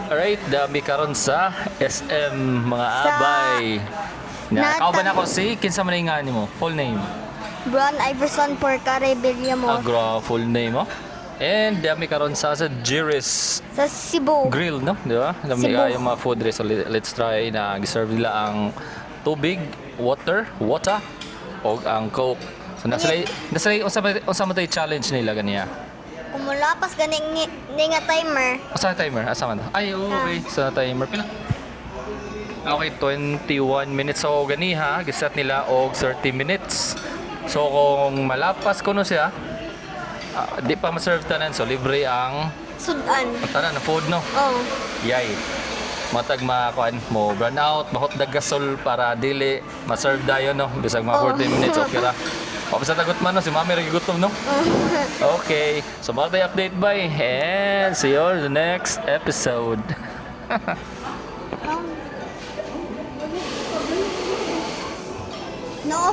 Alright, dami karon sa SM mga Sa abay. Nakao ba Nathan- na ko si kinsa man nga nimo? Full name. Bron Iverson Porca Rebellia mo. Agra full name mo. And dami karon sa Jiris Sa Cebu. Grill, no? Di ba? Dami Cebu. kayo mga food rin. So let's try na giserve nila ang tubig, water, o ang coke. So nasa unsa man tay challenge nila ganiya. Kumulapas ganing ni nga timer. Asa timer? Asa man? Ay, okay. Sa timer pila. Okay, 21 minutes. So gani ha, giset nila og 30 minutes. So kung malapas ko no siya, di pa ma-serve tanan, so libre ang Sudan. tanan na food no. Oh. Yay. Matag makuan mo burn out, mahot dag gasol para dili ma-serve dayon no. Bisag mga 40 minutes okay ra. O sa tagot man no, si Mami ra gigutom no. Okay. So mga update bye and see you on the next episode. No